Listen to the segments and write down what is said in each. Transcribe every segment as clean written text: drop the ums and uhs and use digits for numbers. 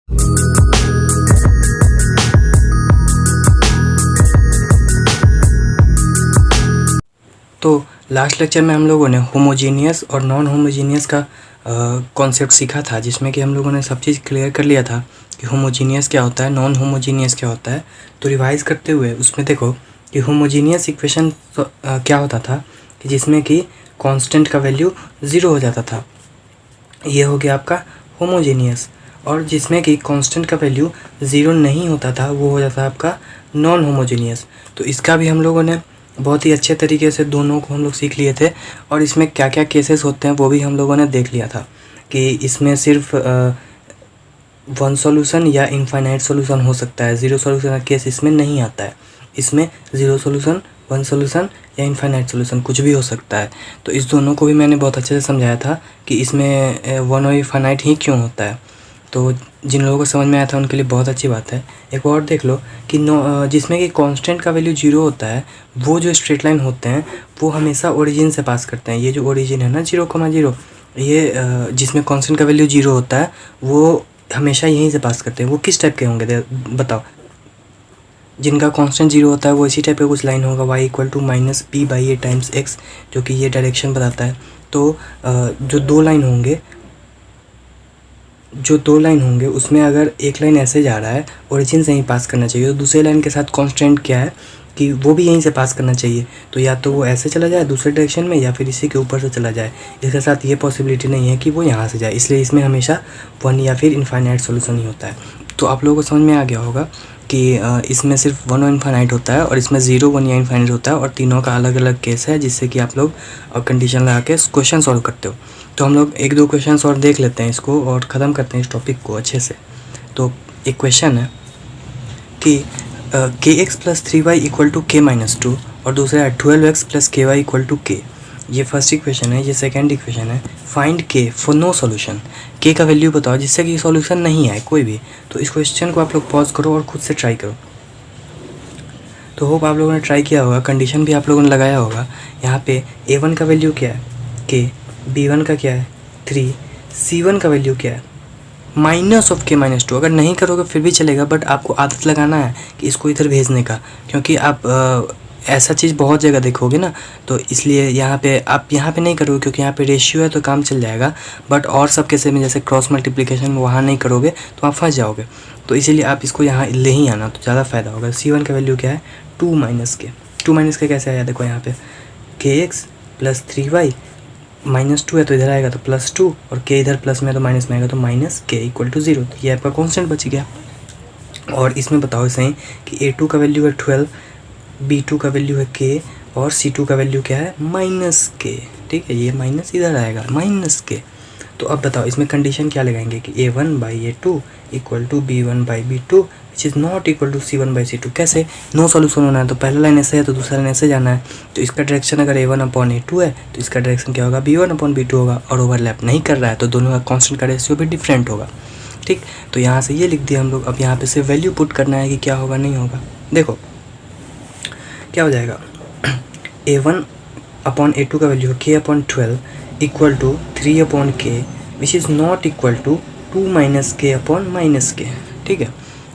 तो last lecture में हम लोगों ने होमोजीनियस और नॉन होमोजीनियस का कॉन्सेप्ट सीखा था, जिसमें कि हम लोगों ने सब चीज़ क्लियर कर लिया था कि होमोजीनियस क्या होता है, नॉन होमोजीनियस क्या होता है। तो रिवाइज करते हुए उसमें देखो कि होमोजीनियस इक्वेशन क्या होता था कि जिसमें कि कांस्टेंट का वैल्यू 0 हो जाता था, ये हो गया आपका होमोजीनियस। और जिसमें कि कांस्टेंट का वैल्यू 0 नहीं होता था वो हो जाता है आपका नॉन होमोजीनियस। तो इसका भी हम लोगों ने बहुत ही अच्छे तरीके से दोनों को हम लोग सीख लिए थे, और इसमें क्या क्या केसेस होते हैं वो भी हम लोगों ने देख लिया था कि इसमें सिर्फ वन सॉल्यूशन या इनफाइनाइट सॉल्यूशन हो सकता है, ज़ीरो सॉल्यूशन का केस इसमें नहीं आता है। इसमें ज़ीरो सॉल्यूशन, वन सॉल्यूशन या इनफाइनाइट सॉल्यूशन कुछ भी हो सकता है। तो इस दोनों को भी मैंने बहुत अच्छे से समझाया था कि इसमें वन और इनफाइनाइट ही क्यों होता है। तो जिन लोगों को समझ में आया था उनके लिए बहुत अच्छी बात है। एक और देख लो कि जिसमें कि कांस्टेंट का वैल्यू 0 होता है, वो जो स्ट्रेट लाइन होते हैं वो हमेशा ओरिजिन से पास करते हैं। ये जो ओरिजिन है ना 0,0, ये जिसमें कांस्टेंट का वैल्यू 0 होता है वो हमेशा यहीं से पास करते हैं। वो किस टाइप के होंगे बताओ? जिनका कांस्टेंट 0 होता है वो इसी टाइप का कुछ लाइन होगा, y = -b/a टाइम्स x, जो कि ये डायरेक्शन बताता है। तो जो दो लाइन होंगे उसमें अगर एक लाइन ऐसे जा रहा है, ओरिजिन से ही पास करना चाहिए, तो दूसरे लाइन के साथ कांस्टेंट क्या है कि वो भी यहीं से पास करना चाहिए। तो या तो वो ऐसे चला जाए दूसरे डायरेक्शन में, या फिर इसी के ऊपर से चला जाए। इसके साथ ये पॉसिबिलिटी नहीं है कि वो यहाँ से जाए, इसलिए इसमें हमेशा वन या फिर इनफाइनाइट सॉल्यूशन ही होता है। तो आप लोगों को समझ में आ गया होगा कि इसमें सिर्फ वन और इनफाइनाइट होता है, और इसमें 0, 1 या इनफाइनाइट होता है, और तीनों का अलग अलग केस है, जिससे कि आप लोग कंडीशन लगा के क्वेश्चन सॉल्व करते हो। तो हम लोग 1-2 क्वेश्चन और देख लेते हैं इसको, और ख़त्म करते हैं इस टॉपिक को अच्छे से। तो एक क्वेश्चन है कि kx + 3y = k-2, और दूसरा है 12x + ky = k। ये फर्स्ट इक्वेशन है। ये सेकंड इक्वेशन है, find k for no solution. k का वैल्यू बताओ जिससे कि सॉल्यूशन नहीं आए कोई भी। तो इस क्वेश्चन को आप लोग पॉज करो और खुद से ट्राई करो। तो होप आप लोगों ने ट्राई किया होगा, कंडीशन भी आप लोगों ने लगाया होगा। यहाँ पे a1 का वैल्यू क्या है k, b1 का क्या है 3, c1 का वैल्यू क्या है -k-2। अगर नहीं करोगे फिर भी चलेगा, बट आपको आदत लगाना है कि इसको इधर भेजने का, क्योंकि आप ऐसा चीज़ बहुत जगह देखोगे ना, तो इसलिए यहाँ पे आप यहाँ पे नहीं करोगे, क्योंकि यहाँ पे रेशियो है तो काम चल जाएगा। बट और सब केसेस में जैसे क्रॉस मल्टीप्लिकेशन में वहाँ नहीं करोगे तो आप फंस जाओगे। तो इसीलिए आप इसको यहाँ ले ही आना तो ज़्यादा फ़ायदा होगा। c1 का वैल्यू क्या है 2 - k। 2 - k कैसे आया देखो यहाँ पे, kx + 3y -2 है तो इधर आएगा तो +2, और k इधर प्लस में तो माइनस में आएगा तो -k = 0। तो ये आपका कांस्टेंट बच गया। और इसमें बताओ सही कि a2 का वैल्यू है 12, b2 का वैल्यू है k, और c2 का वैल्यू क्या है -k। ठीक है, ये माइनस इधर आएगा -k। तो अब बताओ इसमें कंडीशन क्या लगाएंगे कि a1/a2 = b1/b2 which is not equal to c1/c2। कैसे? नो सॉल्यूशन होना है तो पहला लाइन ऐसे है तो दूसरा लाइन ऐसे जाना है। तो इसका डायरेक्शन अगर a1/a2 है तो इसका डायरेक्शन क्या होगा b1/b2 होगा, और ओवरलैप नहीं कर रहा है तो दोनों का कांस्टेंट का रेशियो भी डिफरेंट होगा। ठीक, तो यहाँ से ये लिख दिया हम लोग। अब यहाँ पे से वैल्यू पुट करना है कि क्या होगा नहीं होगा। देखो क्या हो जाएगा, a1/a2 का value k/12 = 3/k which is not equal to 2 - k/-k। ठीक है,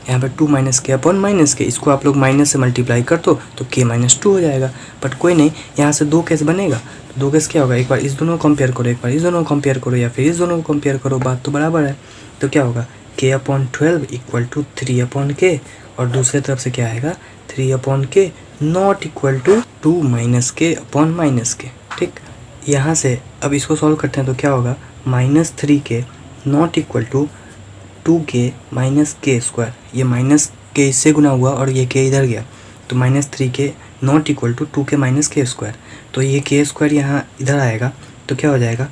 यहाँ पर 2 - k/-k, इसको आप लोग माइनस से मल्टीप्लाई कर दो तो k-2 हो जाएगा। बट कोई नहीं, यहाँ से 2 केस बनेगा। तो 2 केस क्या होगा, एक बार इस दोनों को कंपेयर करो, एक बार इस दोनों को कंपेयर करो, या फिर इस दोनों को कंपेयर करो, बात तो बराबर है। तो क्या होगा k/12 = 3/k, और दूसरे तरफ से क्या आएगा 3/k not equal to 2 - k/-k। ठीक, यहाँ से अब इसको सॉल्व करते हैं तो क्या होगा -3k not equal to 2k - k²। ये -k इससे गुना हुआ और ये k इधर गया, तो -3k not equal to 2k - k²। तो ये k² यहाँ इधर आएगा तो क्या हो जाएगा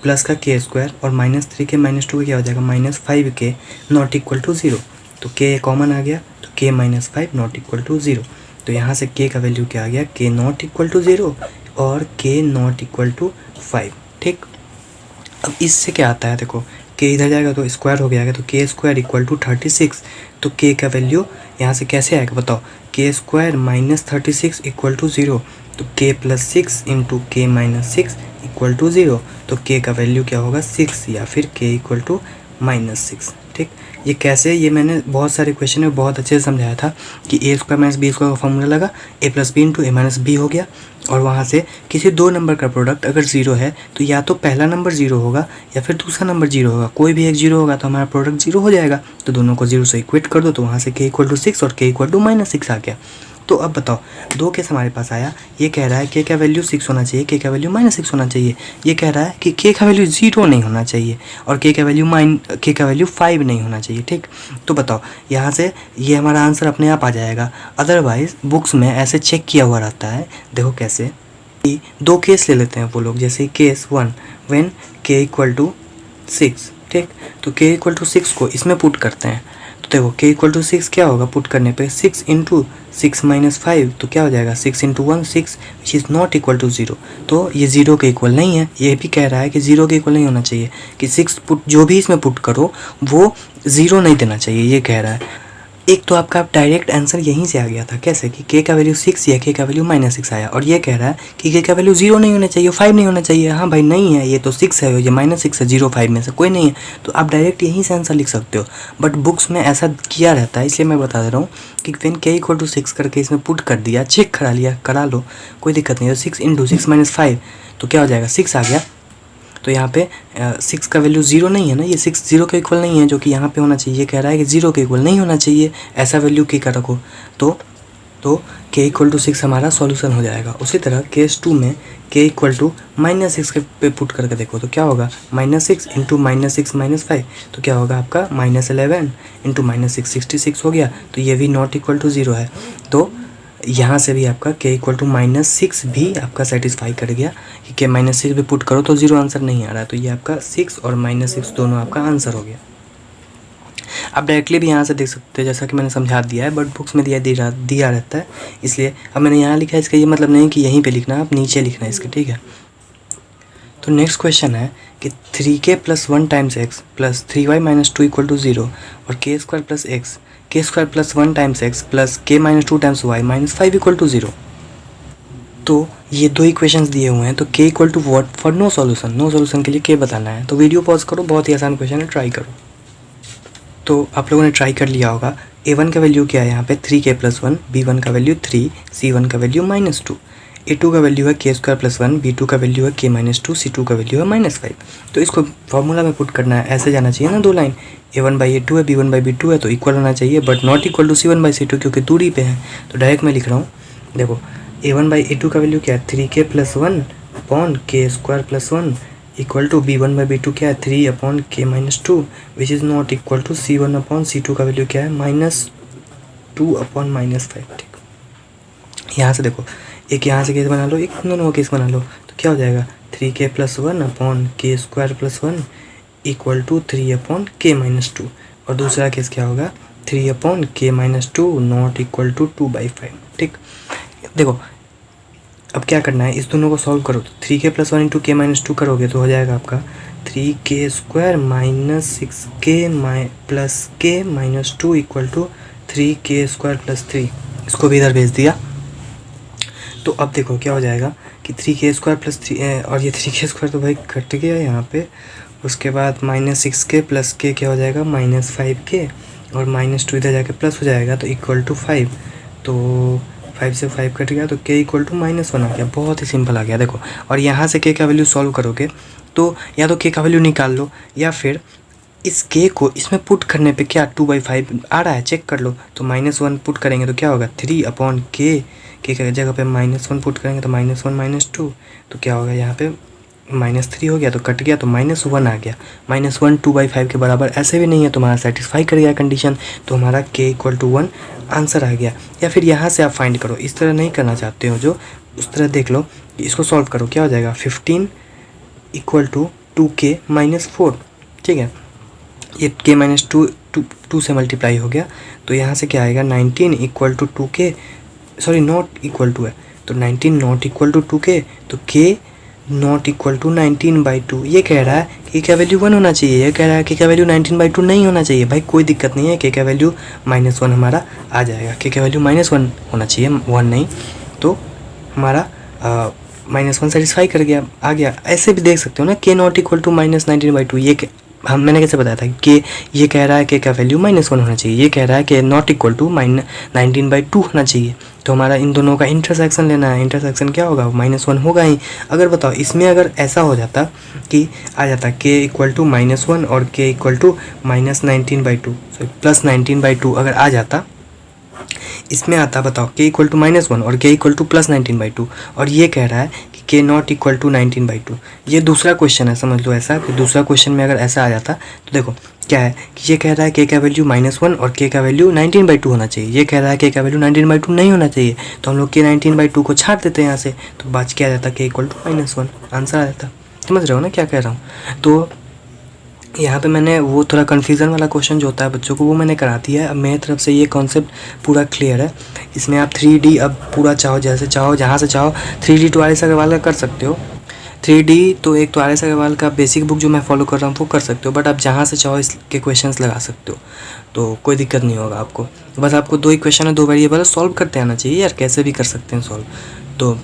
प्लस का k², और -3k - 2k क्या हो जाएगा -5k नॉट इक्वल टू 0। तो k कॉमन आ गया तो k - 5 नॉट इक्वल टू 0। तो यहाँ से k का वैल्यू क्या आ गया k नॉट इक्वल टू 0 और k नॉट इक्वल टू 5। ठीक, अब इससे क्या आता है देखो, k इधर जाएगा तो स्क्वायर हो गया तो k² = 36। तो k का वैल्यू यहाँ से कैसे आएगा बताओ, k² - 36 = 0। तो k + 6 × k - 6 = 0। तो k का वैल्यू क्या होगा 6, या फिर k = -6। ठीक, ये कैसे, ये मैंने बहुत सारे क्वेश्चन में बहुत अच्छे से समझाया था कि ए स्क्वायर माइनस बी स्क्वायर का फॉर्मूला लगा, ए प्लस बी इंटू ए माइनस बी हो गया, और वहाँ से किसी दो नंबर का प्रोडक्ट अगर जीरो है तो या तो पहला नंबर जीरो होगा या फिर दूसरा नंबर जीरो होगा, कोई भी एक जीरो होगा तो हमारा प्रोडक्ट जीरो हो जाएगा। तो दोनों को जीरो से इक्वेट कर दो, तो वहाँ से के इक्वल टू 6 और के इक्वल टू -6 आ गया। तो अब बताओ, दो केस हमारे पास आया, ये कह रहा है के का वैल्यू 6 होना चाहिए, के का वैल्यू -6 होना चाहिए, ये कह रहा है कि के का वैल्यू 0 नहीं होना चाहिए और के का वैल्यू 5 नहीं होना चाहिए। ठीक, तो बताओ यहाँ से ये हमारा आंसर अपने आप आ जाएगा। अदरवाइज बुक्स में ऐसे चेक किया हुआ रहता है, देखो कैसे, दो केस ले लेते हैं वो लोग, जैसे केस 1 व्हेन के इक्वल टू 6। ठीक, तो के इक्वल टू 6 को इसमें पुट करते हैं, तो देखो के इक्वल टू 6 क्या होगा पुट करने पे, 6 इंटू 6 माइनस 5, तो क्या हो जाएगा 6 into 1 6 which is not equal to 0। तो ये 0 के इक्वल नहीं है, ये भी कह रहा है कि 0 के इक्वल नहीं होना चाहिए, कि 6 पुट जो भी इसमें पुट करो वो 0 नहीं देना चाहिए, ये कह रहा है। एक तो आपका डायरेक्ट आंसर यहीं से आ गया था, कैसे कि के का वैल्यू 6 या के का वैल्यू -6 आया, और ये कह रहा है कि के का वैल्यू 0 नहीं होना चाहिए, 5 नहीं होना चाहिए। हाँ भाई नहीं है, ये तो 6 है, ये -6 है, 0 5 में से कोई नहीं है, तो आप डायरेक्ट यहीं से आंसर लिख सकते हो। बट बुक्स में ऐसा किया रहता है, इसलिए मैं बता दे रहा हूँ कि व्हेन के इक्वल टू 6 करके इसमें पुट कर दिया, चेक करा लिया, करा लो, कोई दिक्कत नहीं है। 6 इंटू 6 माइनस 5 तो क्या हो जाएगा 6 आ गया। तो यहाँ पे 6 का वैल्यू 0 नहीं है ना, ये 6 0 के इक्वल नहीं है, जो कि यहाँ पे होना चाहिए। ये कह रहा है कि 0 के इक्वल नहीं होना चाहिए, ऐसा वैल्यू के का रखो। तो के इक्वल टू 6 हमारा सॉल्यूशन हो जाएगा। उसी तरह केस 2 में के इक्वल टू -6 के पे पुट करके देखो तो क्या होगा, -6 इंटू -6 माइनस 5 तो क्या होगा आपका -11 इंटू -6 66 हो गया। तो ये भी नॉट इक्वल टू 0 है। तो यहाँ से भी आपका के इक्वल टू -6 भी आपका सेटिस्फाई कर गया कि के -6 भी पुट करो तो 0 आंसर नहीं आ रहा है। तो ये आपका 6 और -6 दोनों आपका आंसर हो गया। आप डायरेक्टली भी यहाँ से देख सकते हैं, जैसा कि मैंने समझा दिया है, बट बुक्स में दिया रहता है, इसलिए अब मैंने यहाँ लिखा है। इसका ये मतलब नहीं कि यहीं पे लिखना है, आप नीचे लिखना है इसके, ठीक है। तो नेक्स्ट क्वेश्चन है कि 3k + 1 times x plus 3y - 2 = 0 और k² + x + 1 times x plus k - 2 times y - 5 = 0। तो ये दो इक्वेशंस दिए हुए हैं, तो k = what for no solution, no solution के लिए k बताना है। तो वीडियो पॉज करो, बहुत ही आसान क्वेश्चन है, ट्राई करो। तो आप लोगों ने ट्राई कर लिया होगा। a1 का वैल्यू क्या है यहाँ पे 3k + 1, b1 का वैल्यू 3, c1 का वैल्यू -2, a2 का वैल्यू है k² + 1, b2 का वैल्यू है k - 2, c2 का वैल्यू है -5। तो इसको फॉर्मूला में पुट करना है, ऐसे जाना चाहिए ना, दो लाइन, a1/a2 है, b1/b2 है, तो इक्वल होना चाहिए, but not equal to c1/c2 क्योंकि दूरी पे है। तो डायरेक्ट मैं लिख रहा हूँ, देखो a1/a2 का वैल्यू क्या है 3k + 1 upon k² + 1 equal to b1/b2 क्या है 3 upon k - 2 which is not equal to c1/c2 का वैल्यू क्या है -2 अपॉन -5। ठीक, यहाँ से देखो, एक यहाँ से केस बना लो, एक दोनों केस बना लो, तो क्या हो जाएगा 3k + 1 upon k² + 1 equal to 3 upon k - 2, और दूसरा केस क्या होगा 3 upon k - 2 not equal to 2/5। ठीक, देखो अब क्या करना है, इस दोनों को सॉल्व करो, तो 3k + 1 इंटू k - 2 करोगे तो हो जाएगा आपका 3k² - 6k plus k - 2 equal to 3k² + 3। इसको भी इधर भेज दिया। तो अब देखो क्या हो जाएगा कि 3k² + 3 और ये 3k² तो भाई कट गया यहाँ पे। उसके बाद -6k प्लस k क्या हो जाएगा -5k, और -2 इधर जाके प्लस हो जाएगा, तो इक्वल टू 5। तो 5 से 5 कट गया, तो k इक्वल टू -1 आ गया। बहुत ही सिंपल आ गया देखो। और यहाँ से k का वैल्यू सॉल्व करोगे तो या तो k का वैल्यू निकाल लो, या फिर इस k को इसमें पुट करने पे क्या 2/5 आ रहा है, चेक कर लो। तो -1 पुट करेंगे तो क्या होगा 3 अपॉन k की जगह पे -1 पुट करेंगे तो -1 - 2, तो क्या होगा यहाँ पे -3 हो गया, तो कट गया, तो -1 आ गया। -1 2/5 के बराबर ऐसे भी नहीं है, तुम्हारा सेटिस्फाई कर गया कंडीशन, तो हमारा k = 1 आंसर आ गया। या फिर यहाँ से आप फाइंड करो, इस तरह नहीं करना चाहते हो जो, उस तरह देख लो, इसको सॉल्व करो, क्या हो जाएगा 15 इक्वल टू 2k - 4। ठीक है, ये k - 2 से मल्टीप्लाई हो गया, तो यहाँ से क्या आएगा 19 equal to 2k, sorry not equal to है, तो 19 नॉट इक्वल टू 2k, तो k नॉट इक्वल टू 19/2। ये कह रहा है कि k का वैल्यू 1 होना चाहिए, ये कह रहा है कि k का वैल्यू 19/2 नहीं होना चाहिए। भाई कोई दिक्कत नहीं है, k का वैल्यू -1 हमारा आ जाएगा, k का वैल्यू -1 होना चाहिए, 1 नहीं। तो हमारा -1 सेटिस्फाई कर गया, आ गया। ऐसे भी देख सकते हो ना, k नॉट इक्वल टू -19/2, ये मैंने कैसे बताया था कि ये कह रहा है कि का वैल्यू -1 होना चाहिए, ये कह रहा है कि नॉट इक्वल टू 19/2 होना चाहिए। तो हमारा इन दोनों का इंटरसेक्शन लेना है। इंटरसेक्शन क्या होगा, -1 होगा ही। अगर बताओ इसमें अगर ऐसा हो जाता कि आ जाता k इक्वल टू -1 और k इक्वल टू -19/2 सॉरी +19/2 अगर आ जाता, इसमें आता बताओ k इक्वल टू -1 और k इक्वल टू +19/2 और ये कह रहा है कि k नॉट इक्वल टू 19/2। ये दूसरा क्वेश्चन है, समझ लो ऐसा कि दूसरा क्वेश्चन में अगर ऐसा आ जाता तो देखो क्या है कि ये कह रहा है k का वैल्यू -1 और k का वैल्यू 19/2 होना चाहिए। ये कह रहा है k का वैल्यू 19/2 नहीं होना चाहिए, तो हम लोग k 19/2 को छाट देते हैं यहाँ से, तो बच क्या आ जाता k इक्वल टू -1 आंसर आ जाता। समझ रहे हो ना क्या कह रहा हूँ। तो यहाँ पे मैंने वो थोड़ा कन्फ्यूज़न वाला क्वेश्चन जो होता है बच्चों को वो मैंने करा दिया है। अब मेरी तरफ से ये कॉन्सेप्ट पूरा क्लियर है। इसमें आप 3D अब पूरा चाहो जैसे चाहो जहाँ से चाहो 3D तो आर एस अग्रवाल का कर सकते हो। 3D तो एक तो आर एस अग्रवाल का बेसिक बुक जो मैं फॉलो कर रहा हूँ वो कर सकते हो, बट आप जहाँ से चाहो इसके क्वेश्चंस लगा सकते हो, तो कोई दिक्कत नहीं होगा आपको। बस आपको 2 इक्वेशन है, 2 वेरिएबल सॉल्व करते आना चाहिए यार, कैसे भी कर सकते हैं सॉल्व। तो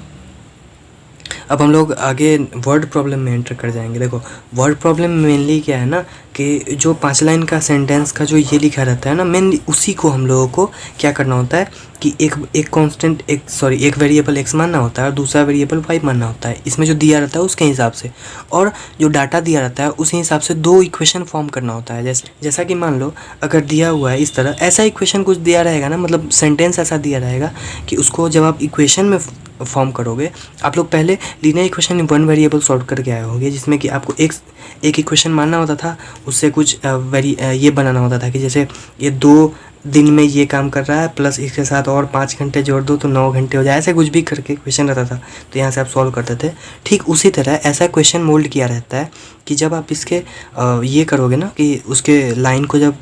अब हम लोग आगे वर्ड प्रॉब्लम में एंटर कर जाएंगे। देखो वर्ड प्रॉब्लम मेनली क्या है ना कि जो 5 लाइन का सेंटेंस का जो ये लिखा रहता है ना, मेनली उसी को हम लोगों को क्या करना होता है कि एक कांस्टेंट एक वेरिएबल x मानना होता है और दूसरा वेरिएबल y मानना होता है। इसमें जो दिया रहता है उसके हिसाब से, और जो डाटा दिया रहता है उसी हिसाब से 2 इक्वेशन फॉर्म करना होता है। जैसा कि मान लो अगर दिया हुआ है इस तरह, ऐसा इक्वेशन कुछ दिया रहेगा ना, मतलब सेंटेंस ऐसा दिया रहेगा कि उसको जब आप इक्वेशन में फॉर्म करोगे, आप लोग पहले लीनियर इक्वेशन 1 वेरिएबल सॉल्व करके आए होंगे, जिसमें कि आपको एक इक्वेशन मानना होता था, उससे कुछ ये बनाना होता था कि जैसे ये 2 दिन में ये काम कर रहा है प्लस इसके साथ और 5 घंटे जोड़ दो तो 9 घंटे हो जाए, ऐसे कुछ भी करके क्वेश्चन रहता था। तो यहाँ से आप सॉल्व करते थे। ठीक उसी तरह ऐसा क्वेश्चन मोल्ड किया रहता है कि जब आप इसके ये करोगे ना कि उसके लाइन को जब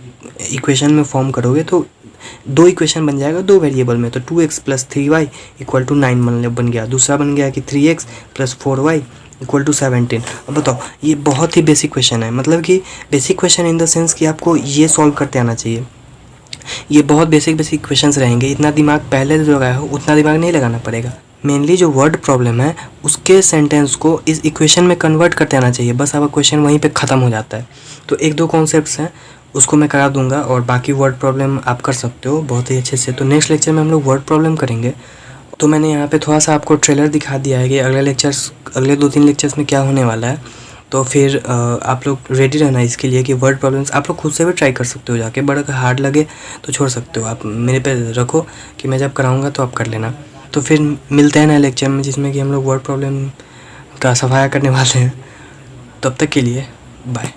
इक्वेशन में फॉर्म करोगे तो 2 इक्वेशन बन जाएगा 2 वेरिएबल में। तो 2x + 3y इक्वल टू 9 बन गया। दूसरा बन गया कि 3x + 4y इक्वल टू 17। अब बताओ ये बहुत ही बेसिक क्वेश्चन है, मतलब कि basic question in the sense कि आपको ये सॉल्व करते आना चाहिए। ये बहुत बेसिक क्वेश्चंस रहेंगे, इतना दिमाग पहले जो लगाया हो उतना दिमाग नहीं लगाना पड़ेगा। मेनली जो वर्ड प्रॉब्लम है उसके सेंटेंस को इस इक्वेशन में कन्वर्ट करते आना चाहिए, बस आपका क्वेश्चन वहीं पे ख़त्म हो जाता है। तो 1-2 कॉन्सेप्ट्स हैं उसको मैं करा दूंगा और बाकी वर्ड प्रॉब्लम आप कर सकते हो बहुत ही अच्छे से। तो नेक्स्ट लेक्चर में हम लोग वर्ड प्रॉब्लम करेंगे। तो मैंने यहाँ पे थोड़ा सा आपको ट्रेलर दिखा दिया है कि अगले 2-3 लेक्चर्स में क्या होने वाला है। तो फिर आप लोग रेडी रहना इसके लिए कि वर्ड प्रॉब्लम्स आप लोग खुद से भी ट्राई कर सकते हो जाके, बट अगर हार्ड लगे तो छोड़ सकते हो। आप मेरे पे रखो कि मैं जब कराऊँगा तो आप कर लेना। तो फिर मिलते हैं नए लेक्चर में जिसमें कि हम लोग वर्ड प्रॉब्लम का सफाया करने वाले हैं। तब तक के लिए बाय।